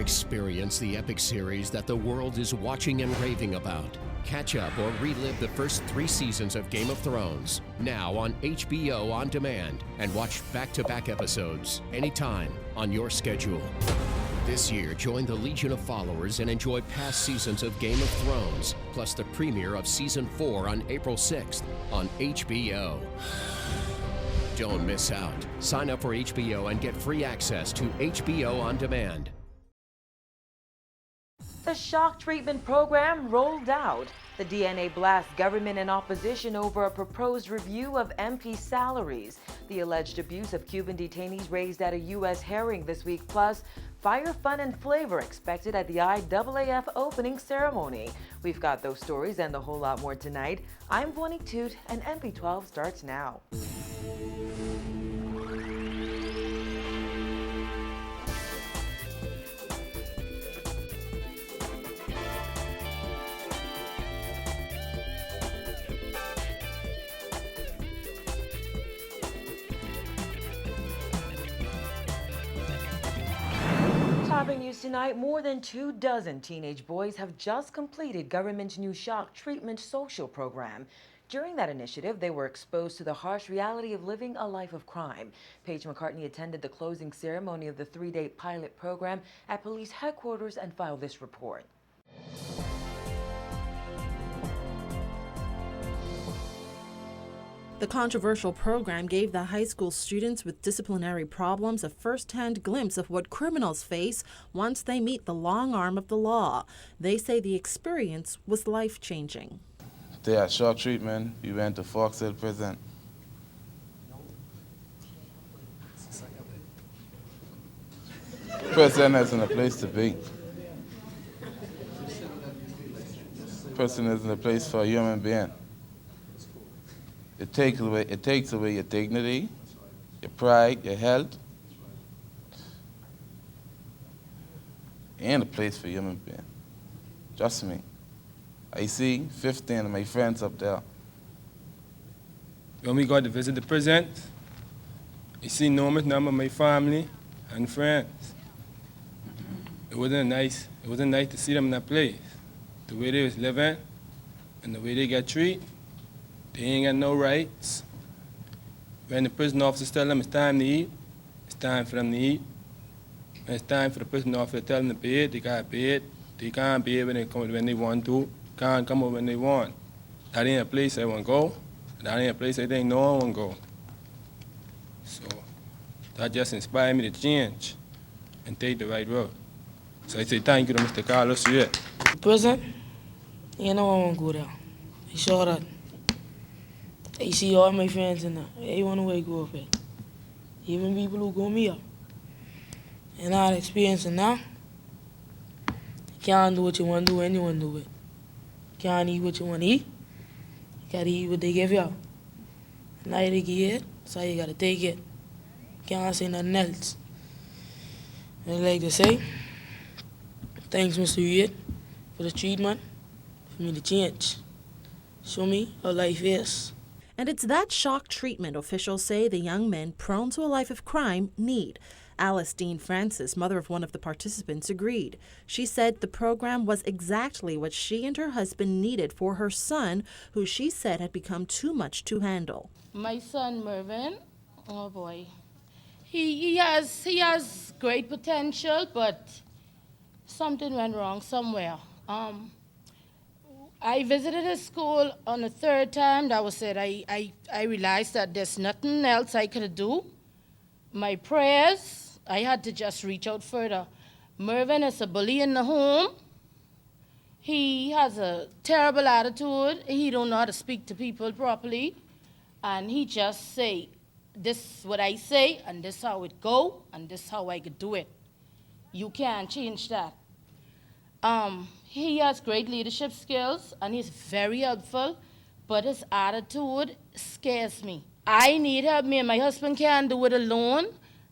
Experience the epic series that the world is watching and raving about. Catch up or relive the first 3 seasons of Game of Thrones, now on HBO On Demand, and watch back-to-back episodes anytime on your schedule. This year, join the Legion of Followers and enjoy past seasons of Game of Thrones, plus the premiere of Season 4 on April 6th on HBO. Don't miss out. Sign up for HBO and get free access to HBO On Demand. The shock treatment program rolled out. The DNA blasts government and opposition over a proposed review of MP salaries. The alleged abuse of Cuban detainees raised at a U.S. hearing this week, plus fire, fun, and flavor expected at the IAAF opening ceremony. We've got those stories and a whole lot more tonight. I'm Bonnie Toot, and MP12 starts now. Topping news tonight, more than 24 teenage boys have just completed government's new shock treatment social program. During that initiative, they were exposed to the harsh reality of living a life of crime. Paige McCartney attended the closing ceremony of the 3-day pilot program at police headquarters and filed this report. The controversial program gave the high school students with disciplinary problems a first-hand glimpse of what criminals face once they meet the long arm of the law. They say the experience was life-changing. They had shock treatment. We went to Fox Hill Prison. Prison isn't a place to be. Prison isn't a place for a human being. It takes away your dignity, your pride, your health. Ain't a place for human being. Trust me. I see 15 of my friends up there. When we got to visit the prison, I see enormous number of my family and friends. It wasn't nice to see them in that place. The way they was living and the way they got treated. They ain't got no rights. When the prison officers tell them it's time to eat, it's time for them to eat. When it's time for the prison officer to tell them to bed, they got bed. They can't bed when they want to. Can't come over when they want. That ain't a place I want to go. That ain't a place I think no one want to go. So that just inspired me to change and take the right road. So I say thank you to Mr. Carlos here. Prison, you know I want to go there. I saw that. I see all my friends in there. Everyone who I grew up with. Even people who go me up. And I had experience in now. You can't do what you want to do, anyone do it. You can't eat what you want to eat. You gotta eat what they give you. And now they give it, so you gotta take it. You can't say nothing else. And I like to say, thanks Mr. Reed for the treatment, for me to change. Show me how life is. And it's that shock treatment officials say the young men prone to a life of crime need. Alice Dean Francis, mother of one of the participants, agreed. She said the program was exactly what she and her husband needed for her son, who she said had become too much to handle. My son Mervyn, oh boy, he has great potential, but something went wrong somewhere. I visited his school on the 3rd time. That was it. I realized that there's nothing else I could do. My prayers, I had to just reach out further. Mervyn is a bully in the home. He has a terrible attitude. He don't know how to speak to people properly. And he just say, this is what I say, and this is how it go, and this is how I could do it. You can't change that. He has great leadership skills, and he's very helpful, but his attitude scares me. I need help. Me and my husband can't do it alone,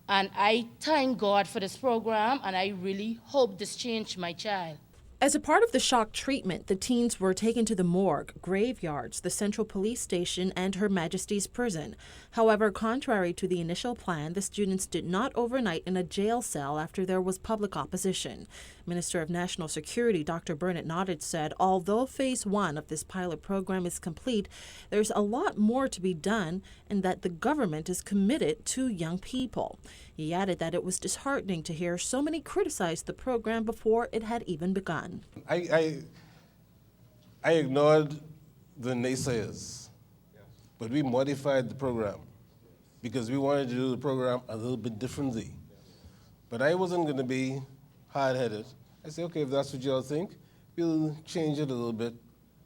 and I thank God for this program, and I really hope this changed my child. As a part of the shock treatment, the teens were taken to the morgue, graveyards, the Central Police Station, and Her Majesty's Prison. However, contrary to the initial plan, the students did not overnight in a jail cell after there was public opposition. Minister of National Security Dr. Bernard Nodded said, although Phase 1 of this pilot program is complete, there's a lot more to be done and that the government is committed to young people. He added that it was disheartening to hear so many criticize the program before it had even begun. I ignored the naysayers, but we modified the program because we wanted to do the program a little bit differently. But I wasn't going to be hard-headed. I said, okay, if that's what you all think, we'll change it a little bit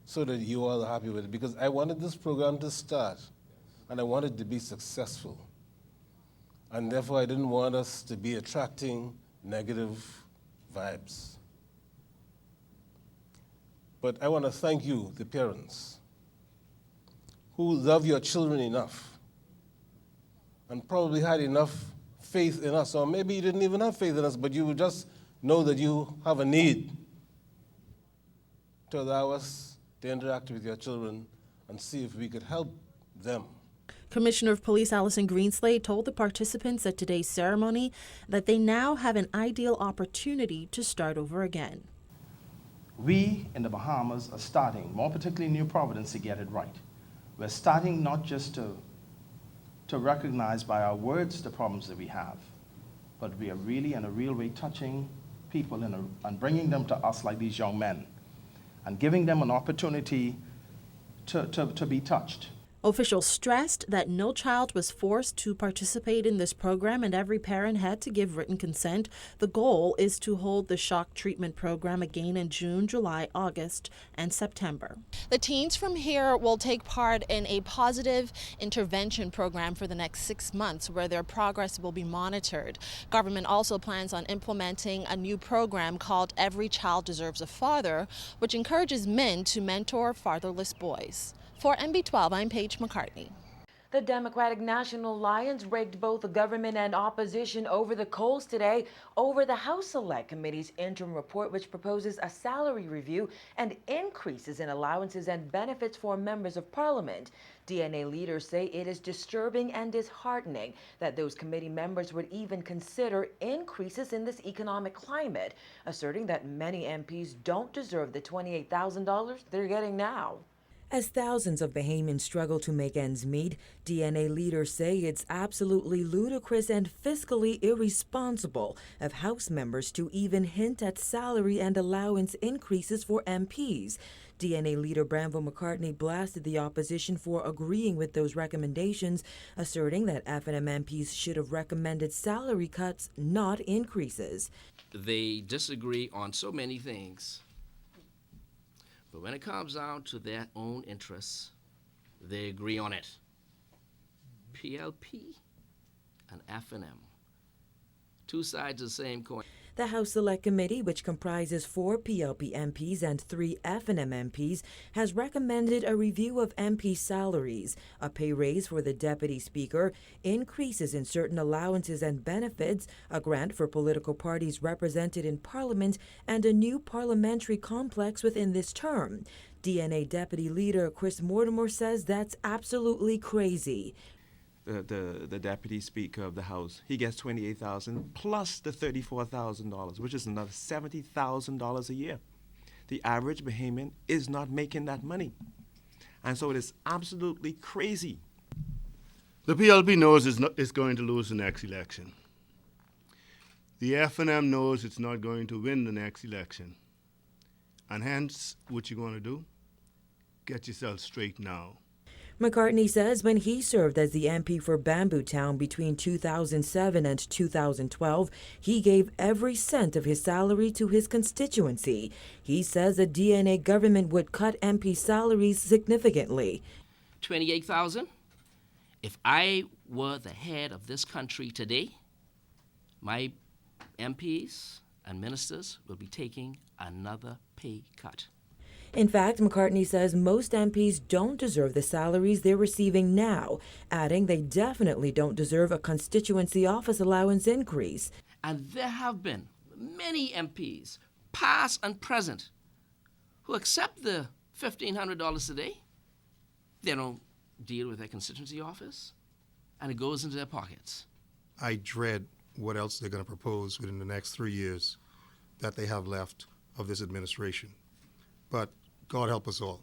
so that you all are happy with it, because I wanted this program to start, and I wanted it to be successful. And therefore, I didn't want us to be attracting negative vibes. But I want to thank you, the parents, who love your children enough and probably had enough faith in us, or maybe you didn't even have faith in us, but you would just know that you have a need to allow us to interact with your children and see if we could help them. Commissioner of Police Allison Greenslade told the participants at today's ceremony that they now have an ideal opportunity to start over again. We in the Bahamas are starting, more particularly New Providence, to get it right. We're starting not just to recognize by our words the problems that we have, but we are really in a real way touching people and bringing them to us like these young men and giving them an opportunity to be touched. Officials stressed that no child was forced to participate in this program and every parent had to give written consent. The goal is to hold the shock treatment program again in June, July, August, and September. The teens from here will take part in a positive intervention program for the next 6 months where their progress will be monitored. Government also plans on implementing a new program called Every Child Deserves a Father, which encourages men to mentor fatherless boys. For MB12, I'm Paige McCartney. The Democratic National Alliance raked both the government and opposition over the coals today over the House Select Committee's interim report, which proposes a salary review and increases in allowances and benefits for members of Parliament. DNA leaders say it is disturbing and disheartening that those committee members would even consider increases in this economic climate, asserting that many MPs don't deserve the $28,000 they're getting now. As thousands of Bahamians struggle to make ends meet, DNA leaders say it's absolutely ludicrous and fiscally irresponsible of House members to even hint at salary and allowance increases for MPs. DNA leader Branville McCartney blasted the opposition for agreeing with those recommendations, asserting that F&M MPs should have recommended salary cuts, not increases. They disagree on so many things. But when it comes down to their own interests, they agree on it. PLP and F&M, two sides of the same coin. The House Select Committee, which comprises 4 PLP MPs and 3 F&M MPs, has recommended a review of MP salaries, a pay raise for the Deputy Speaker, increases in certain allowances and benefits, a grant for political parties represented in Parliament, and a new parliamentary complex within this term. DNA Deputy Leader Chris Mortimer says that's absolutely crazy. The Deputy Speaker of the House, he gets $28,000 plus the $34,000, which is another $70,000 a year. The average Bahamian is not making that money. And so it is absolutely crazy. The PLP knows it's going to lose the next election. The F&M knows it's not going to win the next election. And hence, what you're going to do? Get yourself straight now. McCartney says when he served as the MP for Bamboo Town between 2007 and 2012, he gave every cent of his salary to his constituency. He says the DNA government would cut MP salaries significantly. $28,000? If I were the head of this country today, my MPs and ministers will be taking another pay cut. In fact, McCartney says most MPs don't deserve the salaries they're receiving now, adding they definitely don't deserve a constituency office allowance increase. And there have been many MPs past and present, who accept the $1,500 a day. They don't deal with their constituency office, and it goes into their pockets. I dread what else they're going to propose within the next 3 years that they have left of this administration. But God help us all.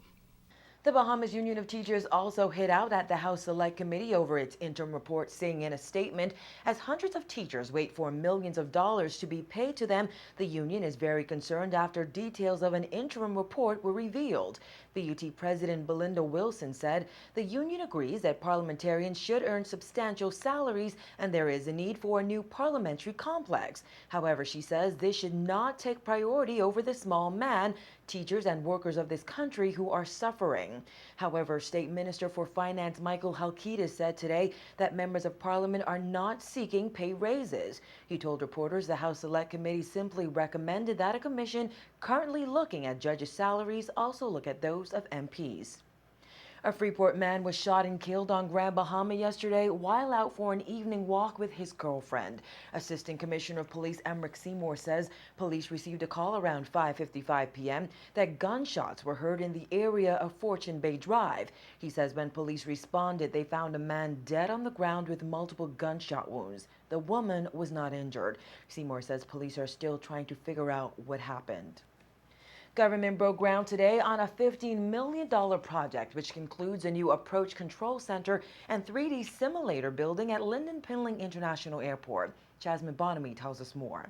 The Bahamas Union of Teachers also hit out at the House Select Committee over its interim report, saying in a statement, as hundreds of teachers wait for millions of dollars to be paid to them, the union is very concerned after details of an interim report were revealed. BUT President Belinda Wilson said the union agrees that parliamentarians should earn substantial salaries and there is a need for a new parliamentary complex. However, she says this should not take priority over the small man, teachers and workers of this country who are suffering. However, State Minister for Finance Michael Halkitis said today that members of Parliament are not seeking pay raises. He told reporters the House Select Committee simply recommended that a commission currently looking at judges' salaries also look at those of MPs. A Freeport man was shot and killed on Grand Bahama yesterday while out for an evening walk with his girlfriend. Assistant Commissioner of Police Emric Seymour says police received a call around 5:55 p.m. that gunshots were heard in the area of Fortune Bay Drive. He says when police responded, they found a man dead on the ground with multiple gunshot wounds. The woman was not injured. Seymour says police are still trying to figure out what happened. Government broke ground today on a $15 million project, which includes a new approach control center and 3D simulator building at Lynden Pinling International Airport. Jasmine Bonamy tells us more.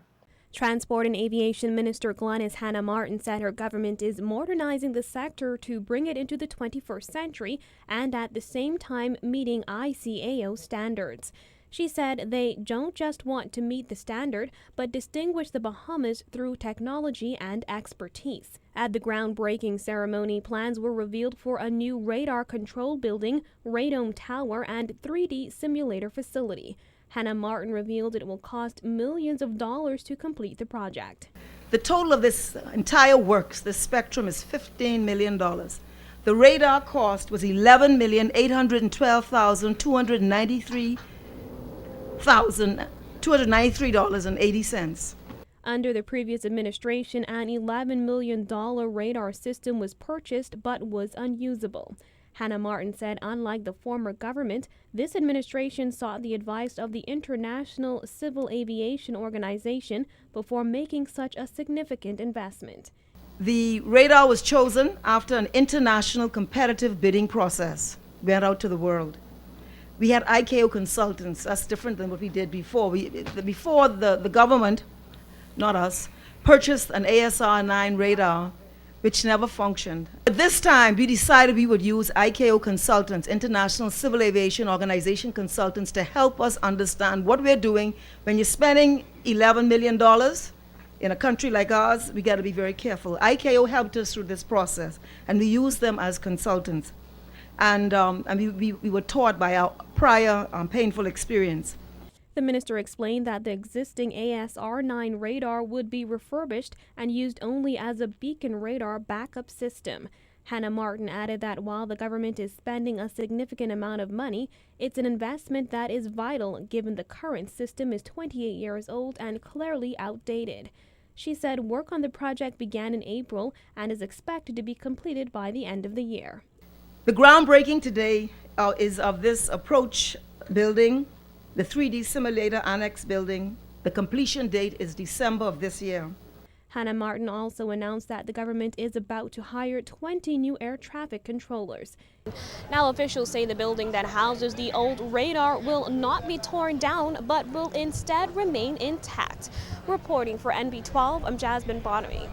Transport and Aviation Minister Glenys Hannah Martin said her government is modernizing the sector to bring it into the 21st century and at the same time meeting ICAO standards. She said they don't just want to meet the standard, but distinguish the Bahamas through technology and expertise. At the groundbreaking ceremony, plans were revealed for a new radar control building, radome tower, and 3D simulator facility. Hannah Martin revealed it will cost millions of dollars to complete the project. The total of this entire works, this spectrum, is $15 million. The radar cost was $11,812,293.80. Under the previous administration, an $11 million radar system was purchased but was unusable. Hannah Martin said unlike the former government, this administration sought the advice of the International Civil Aviation Organization before making such a significant investment. The radar was chosen after an international competitive bidding process went out to the world. We had ICAO consultants. That's different than what we did before. Before the government, not us, purchased an ASR-9 radar, which never functioned. At this time, we decided we would use ICAO consultants, International Civil Aviation Organization consultants, to help us understand what we're doing. When you're spending $11 million in a country like ours, we got to be very careful. ICAO helped us through this process, and we used them as consultants. And we were taught by our prior painful experience. The minister explained that the existing ASR-9 radar would be refurbished and used only as a beacon radar backup system. Hannah Martin added that while the government is spending a significant amount of money, it's an investment that is vital given the current system is 28 years old and clearly outdated. She said work on the project began in April and is expected to be completed by the end of the year. The groundbreaking today is of this approach building, the 3D simulator annex building. The completion date is December of this year. Hannah Martin also announced that the government is about to hire 20 new air traffic controllers. Now officials say the building that houses the old radar will not be torn down, but will instead remain intact. Reporting for NB12, I'm Jasmine Bonamy.